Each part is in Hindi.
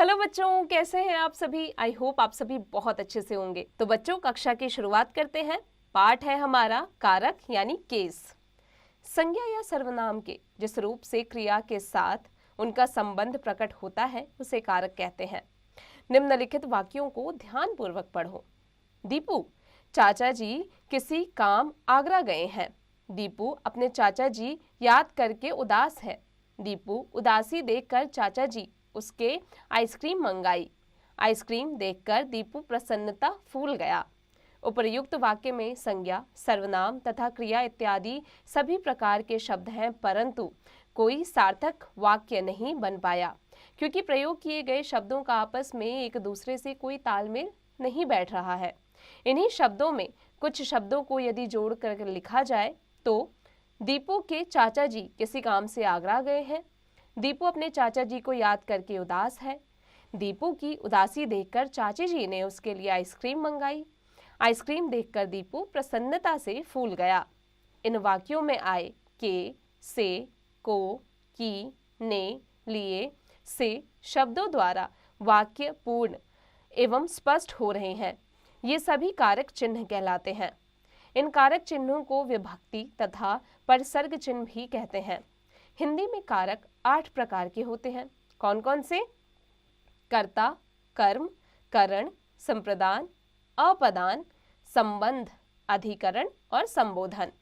हेलो बच्चों, कैसे हैं आप सभी। आई होप आप सभी बहुत अच्छे से होंगे। तो बच्चों, कक्षा की शुरुआत करते हैं। पाठ है हमारा कारक यानी केस। संज्ञा या सर्वनाम के जिस रूप से क्रिया के साथ उनका संबंध प्रकट होता है उसे कारक कहते हैं। निम्नलिखित वाक्यों को ध्यानपूर्वक पढ़ो। दीपू, चाचा जी किसी काम आगरा गए हैं। दीपू अपने चाचा जी याद करके उदास है। दीपू उदासी देखकर चाचा जी उसके आइसक्रीम मंगाई। आइसक्रीम देखकर दीपू प्रसन्नता फूल गया। उपर्युक्त वाक्य में संज्ञा, सर्वनाम तथा क्रिया इत्यादि सभी प्रकार के शब्द हैं, परंतु कोई सार्थक वाक्य नहीं बन पाया क्योंकि प्रयोग किए गए शब्दों का आपस में एक दूसरे से कोई तालमेल नहीं बैठ रहा है। इन्हीं शब्दों में कुछ शब्दों को यदि जोड़कर लिखा जाए तो दीपू के चाचा जी किसी काम से आगरा गए हैं। दीपू अपने चाचा जी को याद करके उदास है। दीपू की उदासी देखकर चाची जी ने उसके लिए आइसक्रीम मंगाई। आइसक्रीम देखकर दीपू प्रसन्नता से फूल गया। इन वाक्यों में आए के, से, को, की, ने, लिए, से शब्दों द्वारा वाक्य पूर्ण एवं स्पष्ट हो रहे हैं। ये सभी कारक चिन्ह कहलाते हैं। इन कारक चिन्हों को विभक्ति तथा परसर्ग चिन्ह भी कहते हैं। हिंदी में कारक 8 प्रकार के होते हैं। कौन कौन से? कर्ता, कर्म, करण, संप्रदान, अपदान, संबंध, अधिकरण और संबोधन।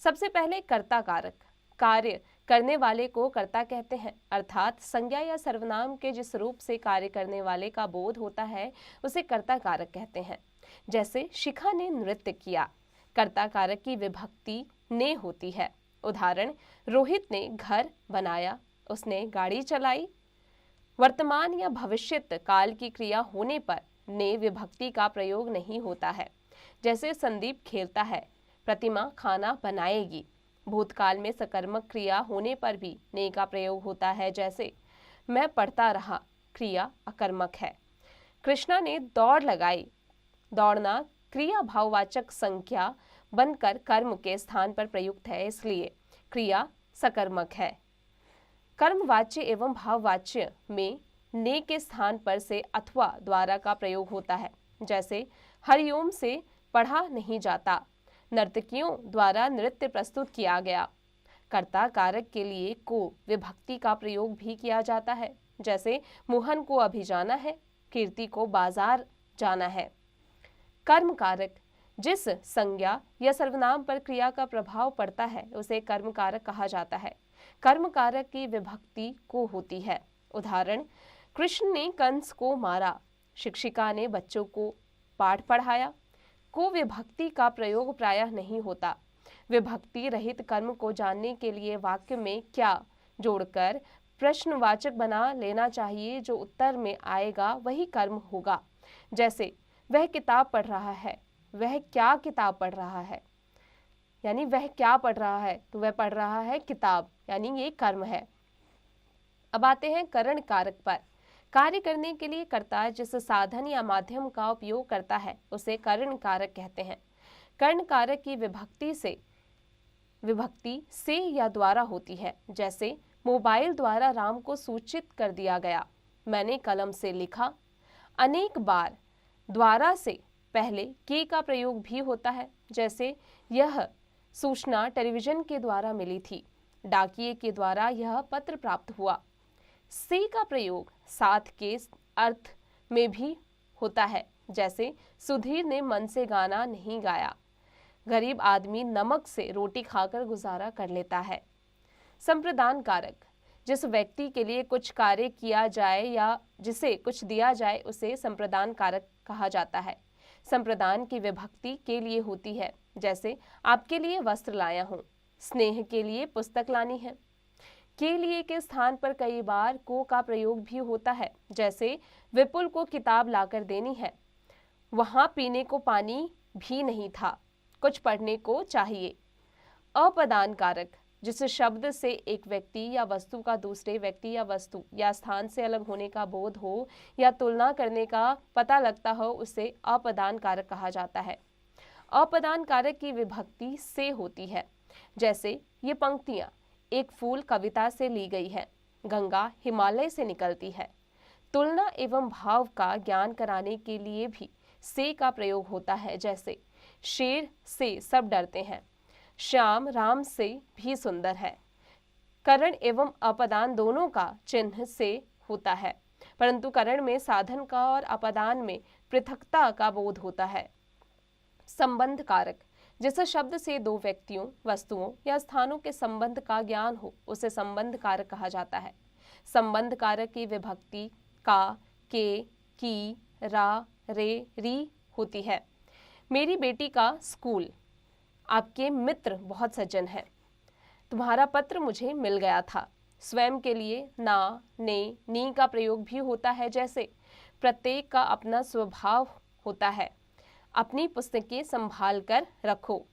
सबसे पहले कर्ता कारक। कार्य करने वाले को कर्ता कहते हैं, अर्थात संज्ञा या सर्वनाम के जिस रूप से कार्य करने वाले का बोध होता है उसे कर्ता कारक कहते हैं। जैसे शिखा ने नृत्य किया, कर्ता कारक की विभक्ति ने होती है। उदाहरण, रोहित ने घर बनाया, उसने गाड़ी चलाई। वर्तमान या भविष्यत काल की क्रिया होने पर ने विभक्ति का प्रयोग नहीं होता है। जैसे संदीप खेलता है, प्रतिमा खाना बनाएगी। भूतकाल में सकर्मक क्रिया होने पर भी ने का प्रयोग होता है। जैसे मैं पढ़ता रहा, क्रिया अकर्मक है। कृष्णा ने दौड़ लगाई, दौड़ना क्रिया भाववाचक संख्या बनकर कर्म के स्थान पर प्रयुक्त है, इसलिए क्रिया सकर्मक है। कर्मवाच्य एवं भाववाच्य में ने के स्थान पर से अथवा द्वारा का प्रयोग होता है। जैसे हरिओम से पढ़ा नहीं जाता, नर्तकियों द्वारा नृत्य प्रस्तुत किया गया। कर्ता कारक के लिए को विभक्ति का प्रयोग भी किया जाता है। जैसे मोहन को अभी जाना है, कीर्ति को बाजार जाना है। कर्म कारक जिस संज्ञा या सर्वनाम पर क्रिया का प्रभाव पड़ता है उसे कर्म कारक कहा जाता है। कर्म कारक की विभक्ति को होती है। उदाहरण, कृष्ण ने कंस को मारा, शिक्षिका ने बच्चों को पाठ पढ़ाया। को विभक्ति का प्रयोग प्रायः नहीं होता। विभक्ति रहित कर्म को जानने के लिए वाक्य में क्या जोड़कर प्रश्नवाचक बना लेना चाहिए। जो उत्तर में आएगा वही कर्म होगा। जैसे वह किताब पढ़ रहा है, वह क्या किताब पढ़ रहा है, यानी वह क्या पढ़ रहा है तो वह पढ़ रहा है किताब, यानी ये कर्म है। अब आते हैं करण कारक पर। कार्य करने के लिए कर्ता जिस साधन या माध्यम का उपयोग करता है उसे करण कारक कहते हैं। कर्ण कारक की विभक्ति से या द्वारा होती है। जैसे मोबाइल द्वारा राम को सूचित कर दिया गया, मैंने कलम से लिखा। अनेक बार द्वारा से पहले के का प्रयोग भी होता है। जैसे यह सूचना टेलीविजन के द्वारा मिली थी, डाकिये के द्वारा यह पत्र प्राप्त हुआ। से का प्रयोग साथ के अर्थ में भी होता है। जैसे सुधीर ने मन से गाना नहीं गाया, गरीब आदमी नमक से रोटी खाकर गुजारा कर लेता है। संप्रदान कारक जिस व्यक्ति के लिए कुछ कार्य किया जाए या जिसे कुछ दिया जाए उसे संप्रदान कारक कहा जाता है। संप्रदान की विभक्ति के लिए होती है। जैसे आपके लिए वस्त्र लाया हूँ, स्नेह के लिए पुस्तक लानी है। के लिए के स्थान पर कई बार को का प्रयोग भी होता है। जैसे विपुल को किताब लाकर देनी है, वहां पीने को पानी भी नहीं था, कुछ पढ़ने को चाहिए। अपदान कारक जिस शब्द से एक व्यक्ति या वस्तु का दूसरे व्यक्ति या वस्तु या स्थान से अलग होने का बोध हो या तुलना करने का पता लगता हो उसे अपदान कारक कहा जाता है। अपदान कारक की विभक्ति से होती है। जैसे ये पंक्तियां एक फूल कविता से ली गई है, गंगा हिमालय से निकलती है। तुलना एवं भाव का ज्ञान कराने के लिए भी से का प्रयोग होता है। जैसे शेर से सब डरते हैं, श्याम राम से भी सुंदर है। करण एवं अपदान दोनों का चिन्ह से होता है, परंतु करण में साधन का और अपदान में पृथकता का बोध होता है। संबंध कारक, जिस शब्द से दो व्यक्तियों, वस्तुओं या स्थानों के संबंध का ज्ञान हो उसे संबंध कारक कहा जाता है। संबंध कारक की विभक्ति का, के, की, रा, रे, री होती है। मेरी बेटी का स्कूल, आपके मित्र बहुत सज्जन हैं। तुम्हारा पत्र मुझे मिल गया था। स्वयं के लिए ना, ने, नी का प्रयोग भी होता है। जैसे प्रत्येक का अपना स्वभाव होता है, अपनी पुस्तकें संभाल कर रखो।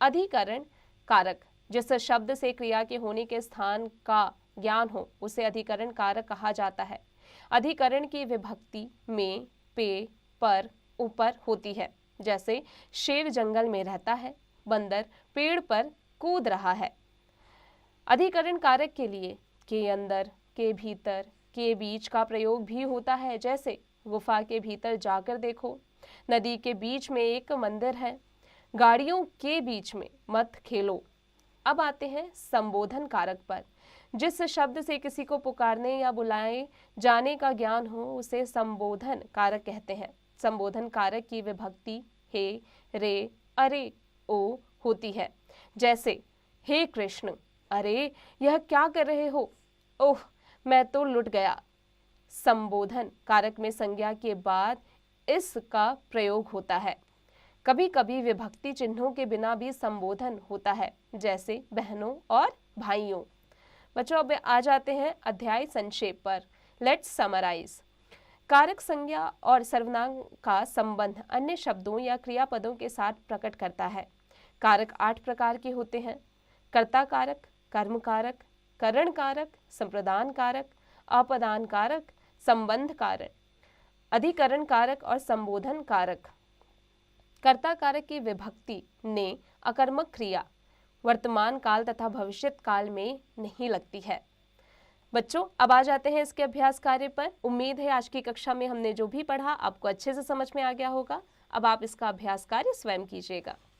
अधिकरण कारक, जिस शब्द से क्रिया के होने के स्थान का ज्ञान हो उसे अधिकरण कारक कहा जाता है। अधिकरण की विभक्ति में, पे, पर, ऊपर होती है। जैसे शेर जंगल में रहता है, बंदर पेड़ पर कूद रहा है। अधिकरण कारक के लिए के अंदर, के भीतर, के बीच का प्रयोग भी होता है। जैसे गुफा के भीतर जाकर देखो, नदी के बीच में एक मंदिर है, गाड़ियों के बीच में मत खेलो। अब आते हैं संबोधन कारक पर। जिस शब्द से किसी को पुकारने या बुलाए जाने का ज्ञान हो उसे संबोधन कारक कहते हैं। संबोधन कारक की विभक्ति हे, रे, अरे, ओ होती है। जैसे हे कृष्ण, अरे यह क्या कर रहे हो, ओह मैं तो लुट गया। संबोधन कारक में संज्ञा के बाद इस का प्रयोग होता है। कभी कभी विभक्ति चिन्हों के बिना भी संबोधन होता है, जैसे बहनों और भाइयों। बच्चों अब आ जाते हैं अध्याय संक्षेप पर। Let's summarise. कारक संज्ञा और सर्वनाम का संबंध अन्य शब्दों या क्रियापदों के साथ प्रकट करता है। कारक 8 प्रकार के होते हैं। कर्ता कारक, कर्म कारक, करण कारक, संप्रदान कारक, अपदान कारक, संबंध कारक, अधिकरण कारक और संबोधन कारक। कर्ता कारक की विभक्ति ने अकर्मक क्रिया वर्तमान काल तथा भविष्यत काल में नहीं लगती है। बच्चों अब आ जाते हैं इसके अभ्यास कार्य पर। उम्मीद है आज की कक्षा में हमने जो भी पढ़ा आपको अच्छे से समझ में आ गया होगा। अब आप इसका अभ्यास कार्य स्वयं कीजिएगा।